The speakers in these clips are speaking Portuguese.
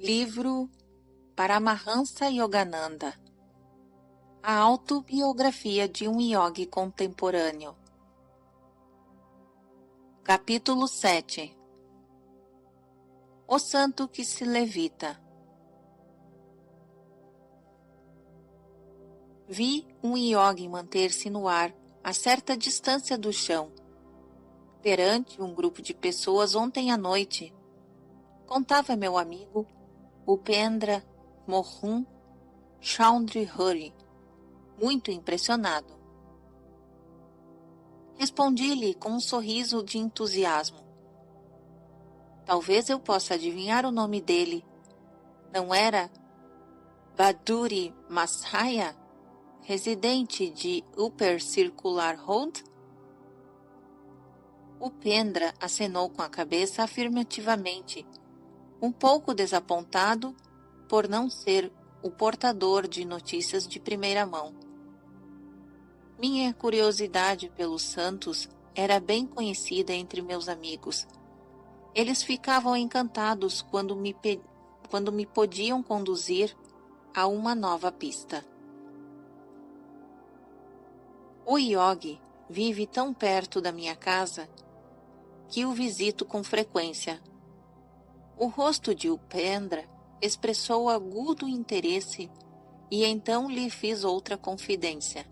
Livro Paramahansa Yogananda. A autobiografia de um yogi contemporâneo. Capítulo 7. O santo que se levita. Vi um yogi manter-se no ar a certa distância do chão, perante um grupo de pessoas ontem à noite. Contava meu amigo Upendra Mohan Chaudhuri, muito impressionado. Respondi-lhe com um sorriso de entusiasmo. Talvez eu possa adivinhar o nome dele. Não era Baduri Masaya, residente de Upper Circular Road? Upendra acenou com a cabeça afirmativamente, um pouco desapontado por não ser o portador de notícias de primeira mão. Minha curiosidade pelos santos era bem conhecida entre meus amigos. Eles ficavam encantados quando me podiam conduzir a uma nova pista. O yogi vive tão perto da minha casa que o visito com frequência. O rosto de Upendra expressou agudo interesse e então lhe fiz outra confidência.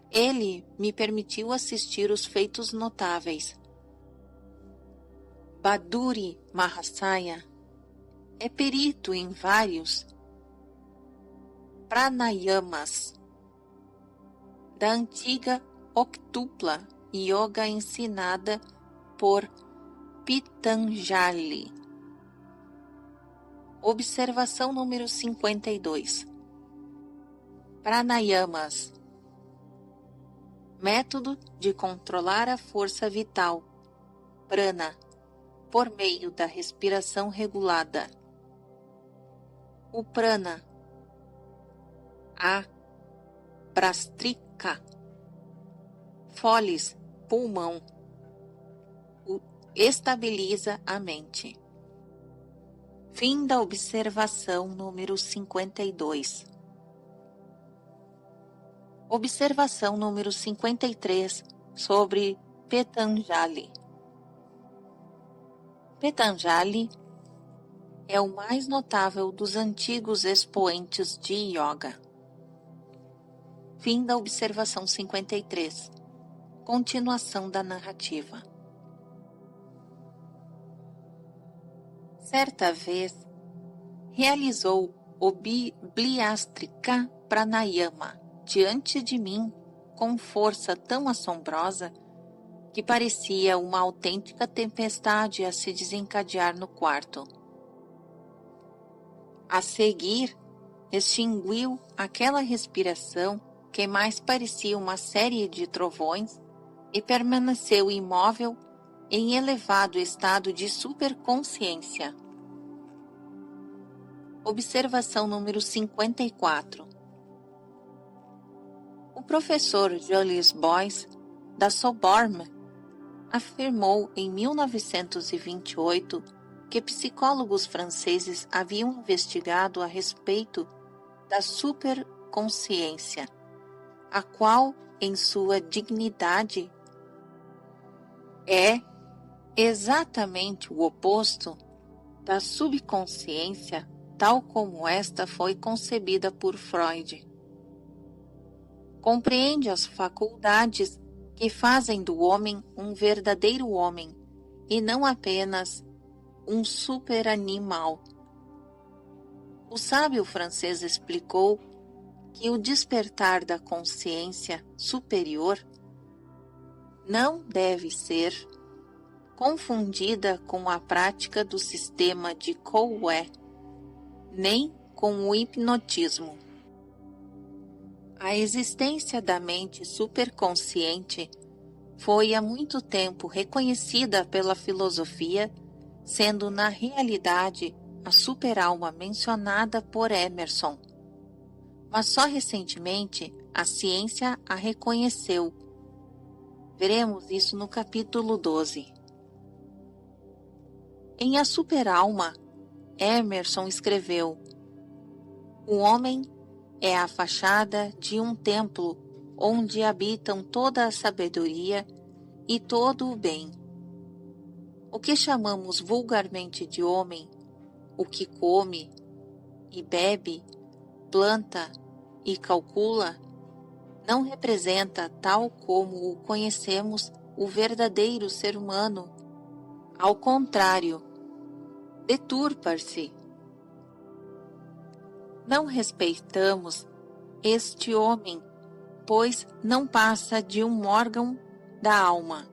Ele me permitiu assistir os feitos notáveis. Baduri Mahasaya é perito em vários pranayamas da antiga Octupla Yoga ensinada por Patanjali. Observação número 52. Pranayamas. Método de controlar a força vital, prana, por meio da respiração regulada. O prana, a prastrika, foles, pulmão, estabiliza a mente. Fim da observação número 52. Observação número 53 sobre Patanjali. Patanjali é o mais notável dos antigos expoentes de yoga. Fim da observação 53. Continuação da narrativa. Certa vez, realizou o Bliastrika Pranayama diante de mim com força tão assombrosa que parecia uma autêntica tempestade a se desencadear no quarto. A seguir, extinguiu aquela respiração que mais parecia uma série de trovões e permaneceu imóvel em elevado estado de superconsciência. Observação número 54. O professor Julius Boyce, da Sorbonne, afirmou em 1928 que psicólogos franceses haviam investigado a respeito da superconsciência, a qual, em sua dignidade, é exatamente o oposto da subconsciência, tal como esta foi concebida por Freud. Compreende as faculdades que fazem do homem um verdadeiro homem e não apenas um superanimal. O sábio francês explicou que o despertar da consciência superior não deve ser confundida com a prática do sistema de Coué, nem com o hipnotismo. A existência da mente superconsciente foi há muito tempo reconhecida pela filosofia, sendo na realidade a superalma mencionada por Emerson. Mas só recentemente a ciência a reconheceu. Veremos isso no capítulo 12. Em A Superalma, Emerson escreveu: o homem é a fachada de um templo onde habitam toda a sabedoria e todo o bem. O que chamamos vulgarmente de homem, o que come e bebe, planta e calcula, não representa, tal como o conhecemos, o verdadeiro ser humano. Ao contrário, deturpa-se. Não respeitamos este homem, pois não passa de um órgão da alma.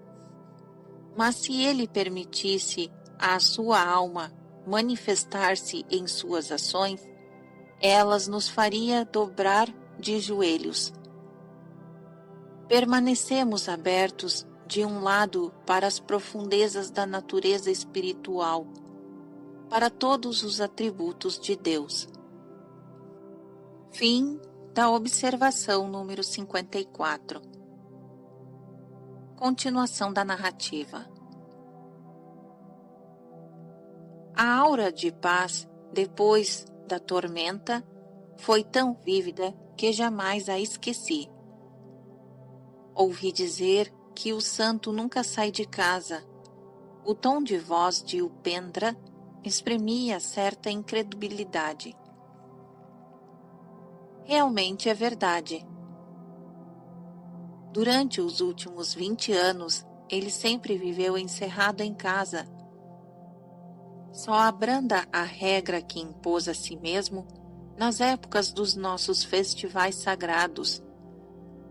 Mas se ele permitisse à sua alma manifestar-se em suas ações, elas nos faria dobrar de joelhos. Permanecemos abertos de um lado para as profundezas da natureza espiritual, para todos os atributos de Deus. Fim da observação número 54. Continuação da narrativa. A aura de paz, depois da tormenta, foi tão vívida que jamais a esqueci. Ouvi dizer que o santo nunca sai de casa. O tom de voz de Upendra exprimia certa incredulidade. Realmente é verdade. Durante os últimos 20 anos, ele sempre viveu encerrado em casa. Só abranda a regra que impôs a si mesmo nas épocas dos nossos festivais sagrados,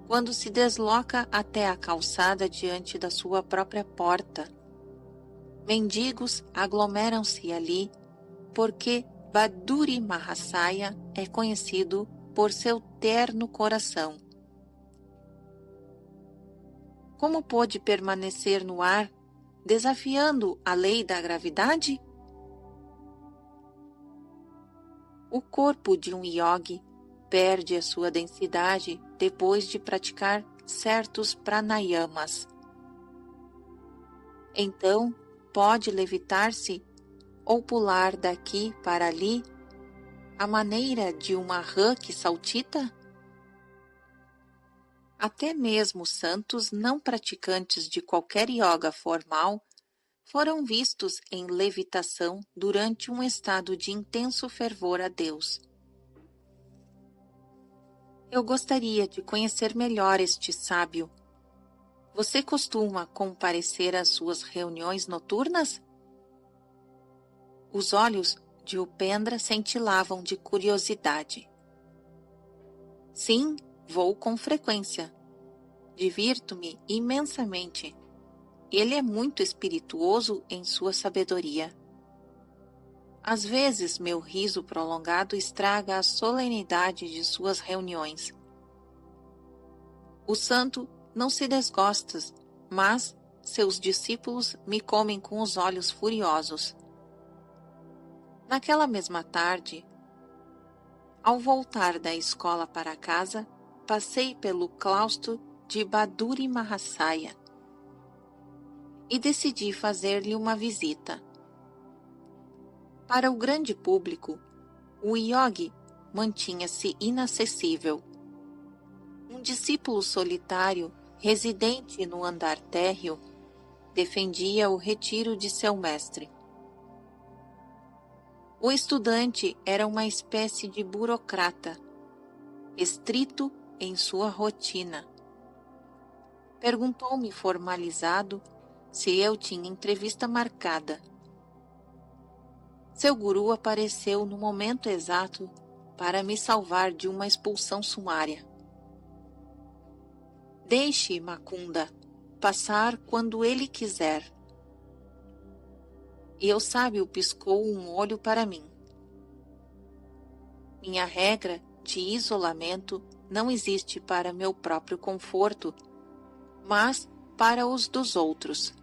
quando se desloca até a calçada diante da sua própria porta. Mendigos aglomeram-se ali, porque Baduri Mahasaya é conhecido por seu terno coração. Como pôde permanecer no ar, desafiando a lei da gravidade? O corpo de um yogi perde a sua densidade depois de praticar certos pranayamas. Então, pode levitar-se ou pular daqui para ali, à maneira de uma rã que saltita? Até mesmo santos não praticantes de qualquer yoga formal foram vistos em levitação durante um estado de intenso fervor a Deus. Eu gostaria de conhecer melhor este sábio. Você costuma comparecer às suas reuniões noturnas? Os olhos de Upendra cintilavam de curiosidade. Sim, vou com frequência. Divirto-me imensamente. Ele é muito espirituoso em sua sabedoria. Às vezes, meu riso prolongado estraga a solenidade de suas reuniões. O santo não se desgosta, mas seus discípulos me comem com os olhos furiosos. Naquela mesma tarde, ao voltar da escola para casa, passei pelo claustro de Baduri Mahasaya e decidi fazer-lhe uma visita. Para o grande público, o yogi mantinha-se inacessível. Um discípulo solitário, residente no andar térreo, defendia o retiro de seu mestre. O estudante era uma espécie de burocrata, estrito em sua rotina. Perguntou-me formalizado se eu tinha entrevista marcada. Seu guru apareceu no momento exato para me salvar de uma expulsão sumária. Deixe Makunda passar quando ele quiser. E o sábio piscou um olho para mim. Minha regra de isolamento não existe para meu próprio conforto, mas para os dos outros.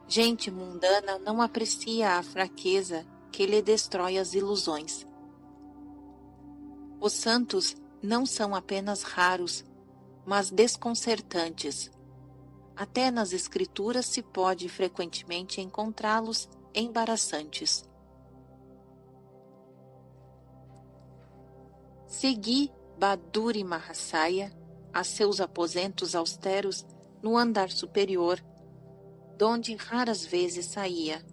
Gente mundana não aprecia a fraqueza que lhe destrói as ilusões. Os santos não são apenas raros, mas desconcertantes. Até nas escrituras se pode frequentemente encontrá-los embaraçantes. Segui Baduri Mahasaya a seus aposentos austeros no andar superior, donde raras vezes saía.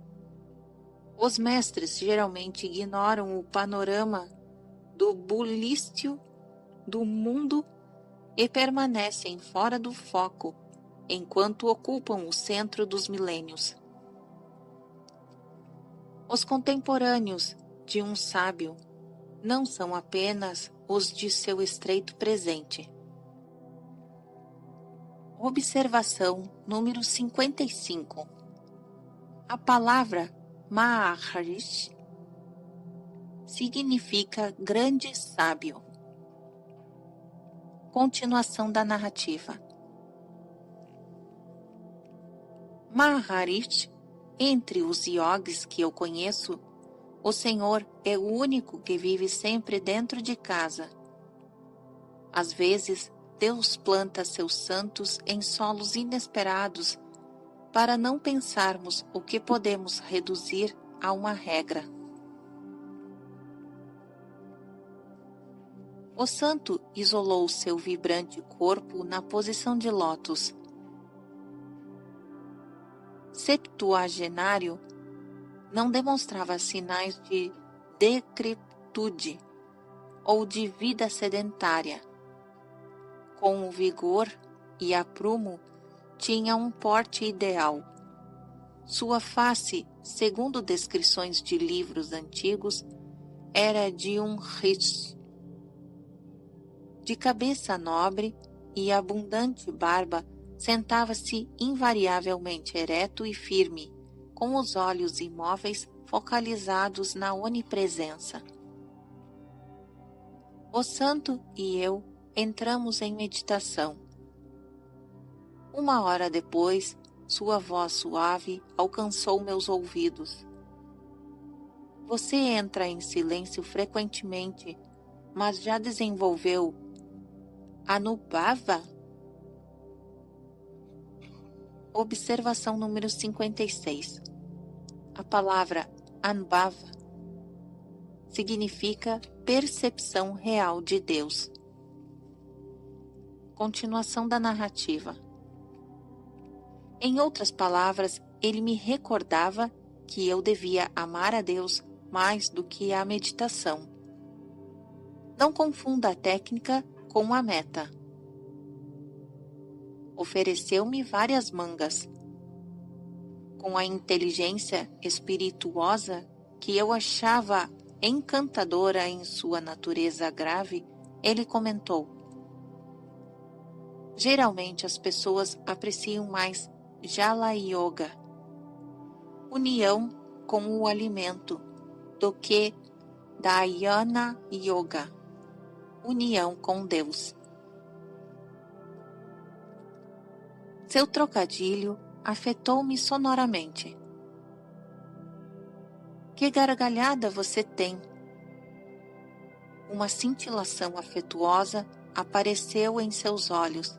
Os mestres geralmente ignoram o panorama do bulício do mundo e permanecem fora do foco enquanto ocupam o centro dos milênios. Os contemporâneos de um sábio não são apenas os de seu estreito presente. Observação número 55. A palavra Maharishi significa grande sábio. Continuação da narrativa. Maharishi, entre os yogis que eu conheço, o Senhor é o único que vive sempre dentro de casa. Às vezes, Deus planta seus santos em solos inesperados para não pensarmos o que podemos reduzir a uma regra. O santo isolou seu vibrante corpo na posição de lótus. Septuagenário não demonstrava sinais de decrepitude ou de vida sedentária. Com o vigor e aprumo, tinha um porte ideal. Sua face, segundo descrições de livros antigos, era de um rishi. De cabeça nobre e abundante barba, sentava-se invariavelmente ereto e firme, com os olhos imóveis focalizados na onipresença. O santo e eu entramos em meditação. 1 hora depois, sua voz suave alcançou meus ouvidos. Você entra em silêncio frequentemente, mas já desenvolveu Anubhava? Observação número 56. A palavra Anubhava significa percepção real de Deus. Continuação da narrativa. Em outras palavras, ele me recordava que eu devia amar a Deus mais do que a meditação. Não confunda a técnica com a meta. Ofereceu-me várias mangas. Com a inteligência espirituosa que eu achava encantadora em sua natureza grave, ele comentou: geralmente as pessoas apreciam mais Jala Yoga, união com o alimento, do que Dhyana Yoga, união com Deus. Seu trocadilho afetou-me sonoramente. Que gargalhada você tem! Uma cintilação afetuosa apareceu em seus olhos.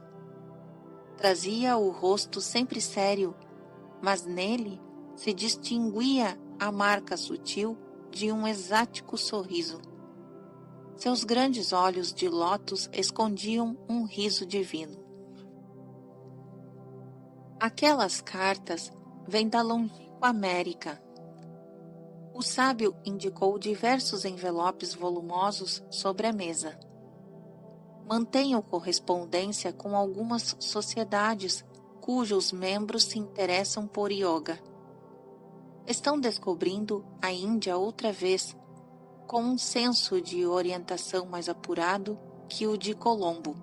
Trazia o rosto sempre sério, mas nele se distinguia a marca sutil de um exático sorriso. Seus grandes olhos de lótus escondiam um riso divino. Aquelas cartas vêm da longínqua América. O sábio indicou diversos envelopes volumosos sobre a mesa. Mantenho correspondência com algumas sociedades cujos membros se interessam por yoga. Estão descobrindo a Índia outra vez, com um senso de orientação mais apurado que o de Colombo.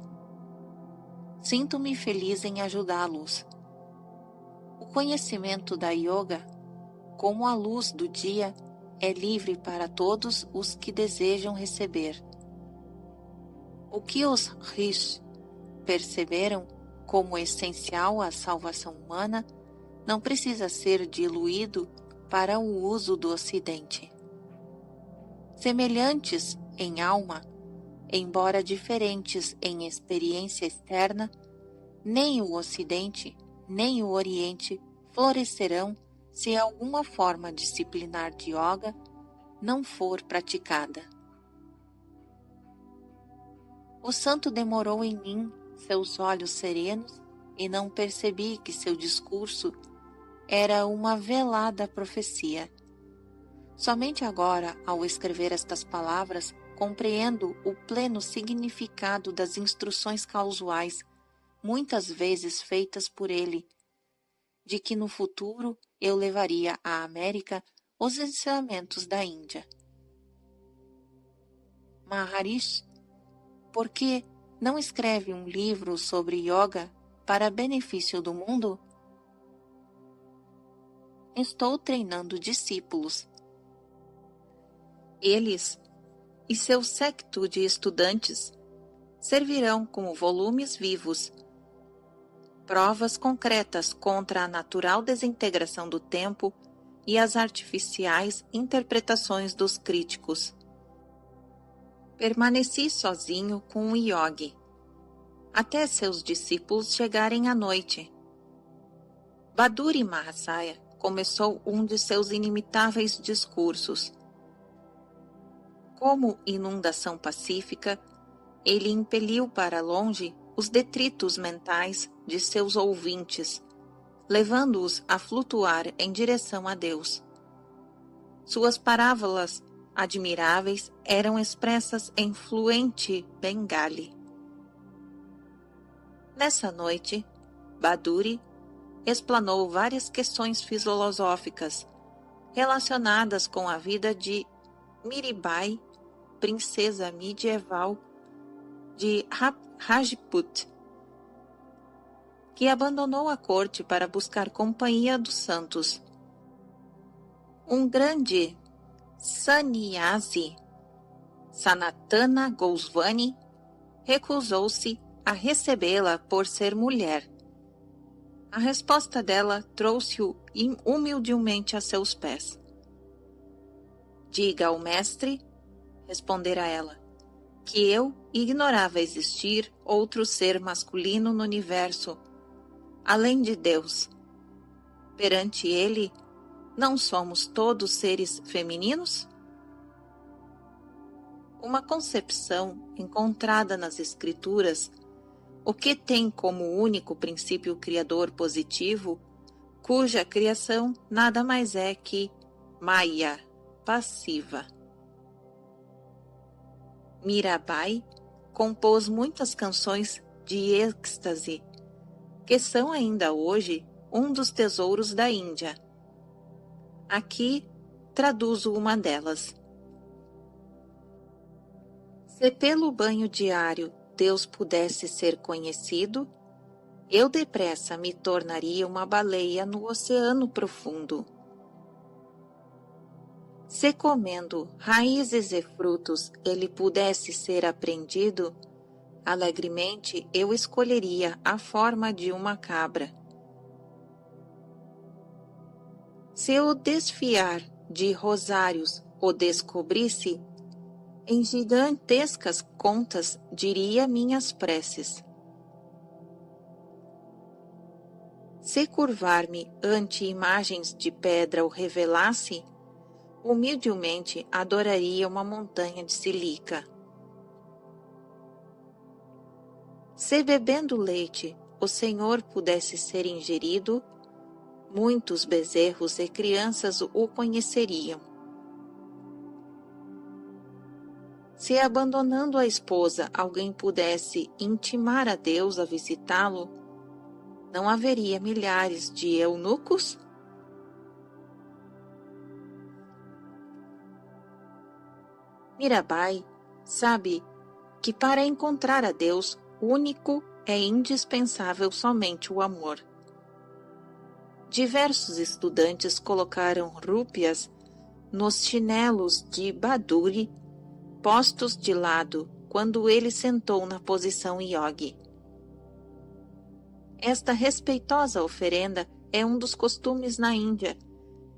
Sinto-me feliz em ajudá-los. O conhecimento da yoga, como a luz do dia, é livre para todos os que desejam receber. O que os rishis perceberam como essencial à salvação humana não precisa ser diluído para o uso do Ocidente. Semelhantes em alma, embora diferentes em experiência externa, nem o Ocidente nem o Oriente florescerão se alguma forma disciplinar de yoga não for praticada. O santo demorou em mim seus olhos serenos e não percebi que seu discurso era uma velada profecia. Somente agora, ao escrever estas palavras, compreendo o pleno significado das instruções causais, muitas vezes feitas por ele, de que no futuro eu levaria à América os ensinamentos da Índia. Maharishi, por que não escreve um livro sobre yoga para benefício do mundo? Estou treinando discípulos. Eles e seu séquito de estudantes servirão como volumes vivos, provas concretas contra a natural desintegração do tempo e as artificiais interpretações dos críticos. Permaneci sozinho com o Yogi, até seus discípulos chegarem à noite. Baduri Mahasaya começou um de seus inimitáveis discursos. Como inundação pacífica, ele impeliu para longe os detritos mentais de seus ouvintes, levando-os a flutuar em direção a Deus. Suas parábolas admiráveis eram expressas em fluente bengali. Nessa noite, Baduri explanou várias questões filosóficas relacionadas com a vida de Mirabai, princesa medieval de Rajput, que abandonou a corte para buscar companhia dos santos. Um grande sannyasi, Sanatana Goswami, recusou-se a recebê-la por ser mulher. A resposta dela trouxe-o humildemente a seus pés. Diga ao mestre, respondera ela, que eu ignorava existir outro ser masculino no universo, além de Deus. Perante ele, não somos todos seres femininos? Uma concepção encontrada nas Escrituras, o que tem como único princípio criador positivo, cuja criação nada mais é que Maya, passiva. Mirabai compôs muitas canções de êxtase, que são ainda hoje um dos tesouros da Índia. Aqui traduzo uma delas. Se pelo banho diário Deus pudesse ser conhecido, eu depressa me tornaria uma baleia no oceano profundo. Se comendo raízes e frutos ele pudesse ser apreendido, alegremente eu escolheria a forma de uma cabra. Se eu desfiar de rosários o descobrisse, em gigantescas contas diria minhas preces. Se curvar-me ante imagens de pedra o revelasse, humildemente adoraria uma montanha de sílica. Se bebendo leite o Senhor pudesse ser ingerido, muitos bezerros e crianças o conheceriam. Se abandonando a esposa alguém pudesse intimar a Deus a visitá-lo, não haveria milhares de eunucos? Mirabai sabe que para encontrar a Deus único é indispensável somente o amor. Diversos estudantes colocaram rúpias nos chinelos de Baduri, postos de lado quando ele sentou na posição yogi. Esta respeitosa oferenda é um dos costumes na Índia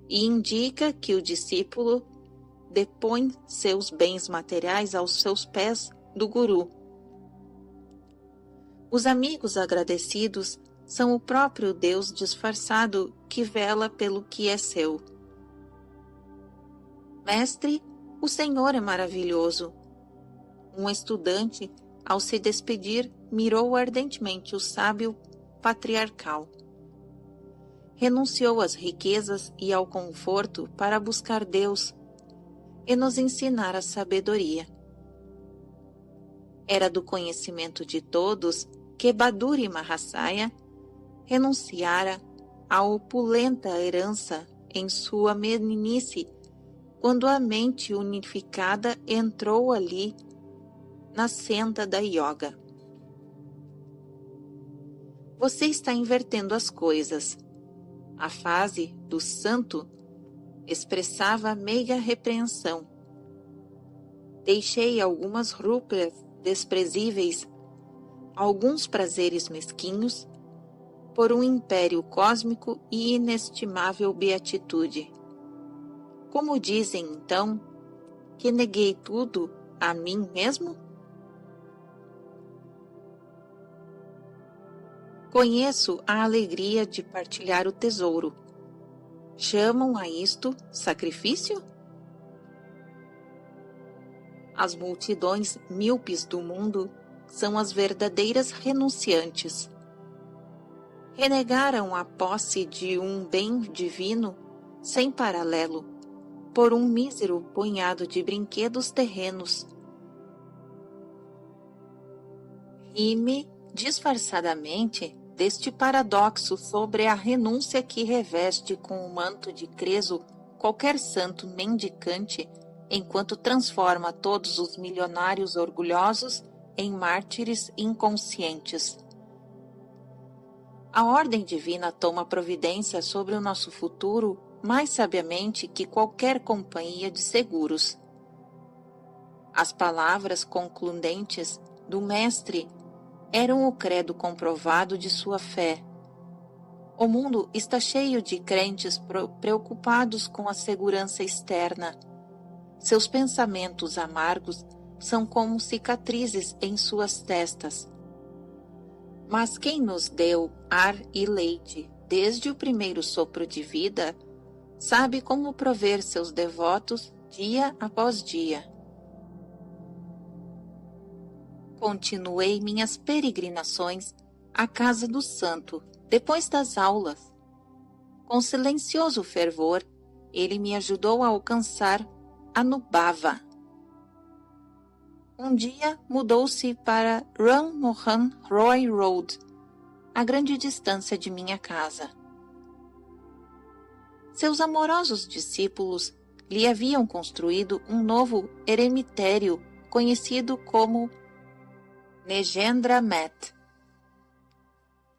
e indica que o discípulo depõe seus bens materiais aos seus pés do guru. Os amigos agradecidos são o próprio Deus disfarçado que vela pelo que é seu. Mestre, o Senhor é maravilhoso. Um estudante ao se despedir, mirou ardentemente o sábio patriarcal. Renunciou às riquezas e ao conforto para buscar Deus e nos ensinar a sabedoria. Era do conhecimento de todos que Baduri Mahasaya renunciara à opulenta herança em sua meninice, quando a mente unificada entrou ali na senda da yoga. Você está invertendo as coisas. A fase do santo expressava meiga repreensão. Deixei algumas rúpias desprezíveis, alguns prazeres mesquinhos, por um império cósmico e inestimável beatitude. Como dizem, então, que neguei tudo a mim mesmo? Conheço a alegria de partilhar o tesouro. Chamam a isto sacrifício? As multidões míopes do mundo são as verdadeiras renunciantes. Renegaram a posse de um bem divino sem paralelo por um mísero punhado de brinquedos terrenos. Rime disfarçadamente deste paradoxo sobre a renúncia que reveste com o manto de creso qualquer santo mendicante, enquanto transforma todos os milionários orgulhosos em mártires inconscientes. A ordem divina toma providência sobre o nosso futuro mais sabiamente que qualquer companhia de seguros. As palavras concludentes do Mestre eram o credo comprovado de sua fé. O mundo está cheio de crentes preocupados com a segurança externa. Seus pensamentos amargos são como cicatrizes em suas testas. Mas quem nos deu ar e leite desde o primeiro sopro de vida, sabe como prover seus devotos dia após dia. Continuei minhas peregrinações à casa do santo, depois das aulas. Com silencioso fervor, ele me ajudou a alcançar Anubhava. Um dia mudou-se para Ram Mohan Roy Road, a grande distância de minha casa. Seus amorosos discípulos lhe haviam construído um novo eremitério conhecido como Negendra Met.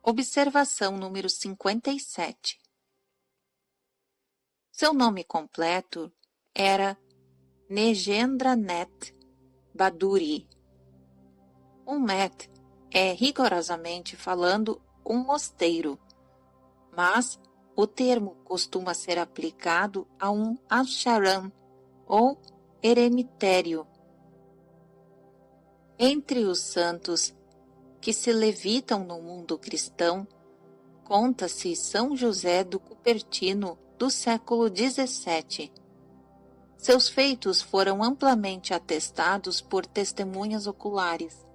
Observação número 57. Seu nome completo era Negendranath Baduri. Um met é, rigorosamente falando, um mosteiro, mas o termo costuma ser aplicado a um ashram ou eremitério. Entre os santos que se levitam no mundo cristão, conta-se São José do Cupertino do século XVII. Seus feitos foram amplamente atestados por testemunhas oculares.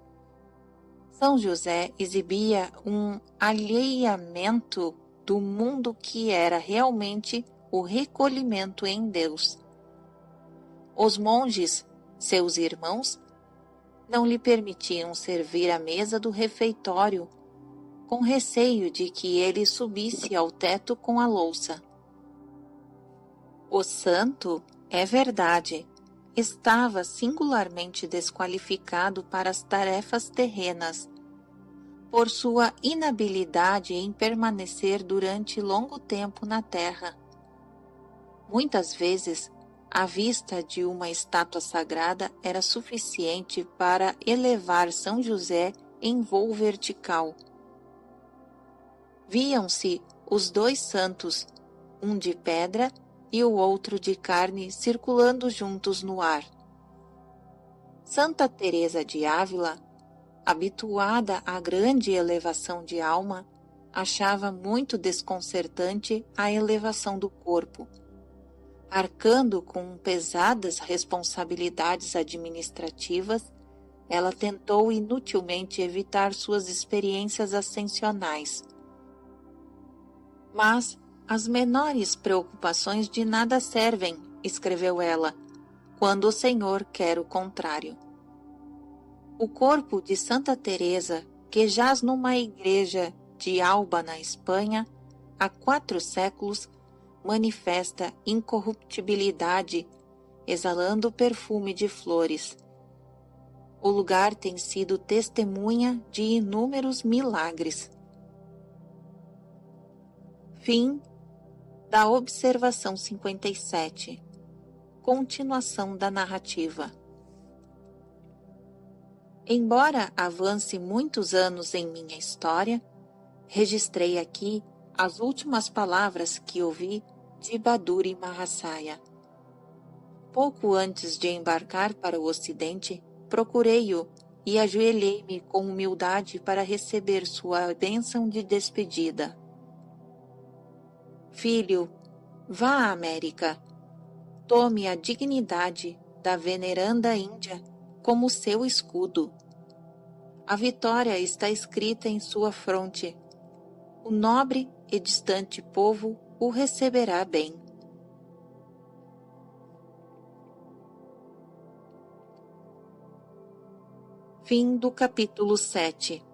São José exibia um alheamento do mundo que era realmente o recolhimento em Deus. Os monges, seus irmãos, não lhe permitiam servir à mesa do refeitório, com receio de que ele subisse ao teto com a louça. O santo, é verdade, estava singularmente desqualificado para as tarefas terrenas, por sua inabilidade em permanecer durante longo tempo na terra. Muitas vezes, a vista de uma estátua sagrada era suficiente para elevar São José em voo vertical. Viam-se os dois santos, um de pedra e o outro de carne, circulando juntos no ar. Santa Teresa de Ávila, habituada à grande elevação de alma, achava muito desconcertante a elevação do corpo. Arcando com pesadas responsabilidades administrativas, ela tentou inutilmente evitar suas experiências ascensionais. Mas as menores preocupações de nada servem, escreveu ela, quando o Senhor quer o contrário. O corpo de Santa Teresa, que jaz numa igreja de Alba, na Espanha, há 4 séculos, manifesta incorruptibilidade, exalando perfume de flores. O lugar tem sido testemunha de inúmeros milagres. Fim da observação 57. Continuação da narrativa. Embora avance muitos anos em minha história, registrei aqui as últimas palavras que ouvi de Baduri Mahasaya. Pouco antes de embarcar para o Ocidente, procurei-o e ajoelhei-me com humildade para receber sua bênção de despedida. Filho, vá à América. Tome a dignidade da veneranda Índia como seu escudo. A vitória está escrita em sua fronte. O nobre e distante povo o receberá bem. Fim do capítulo 7.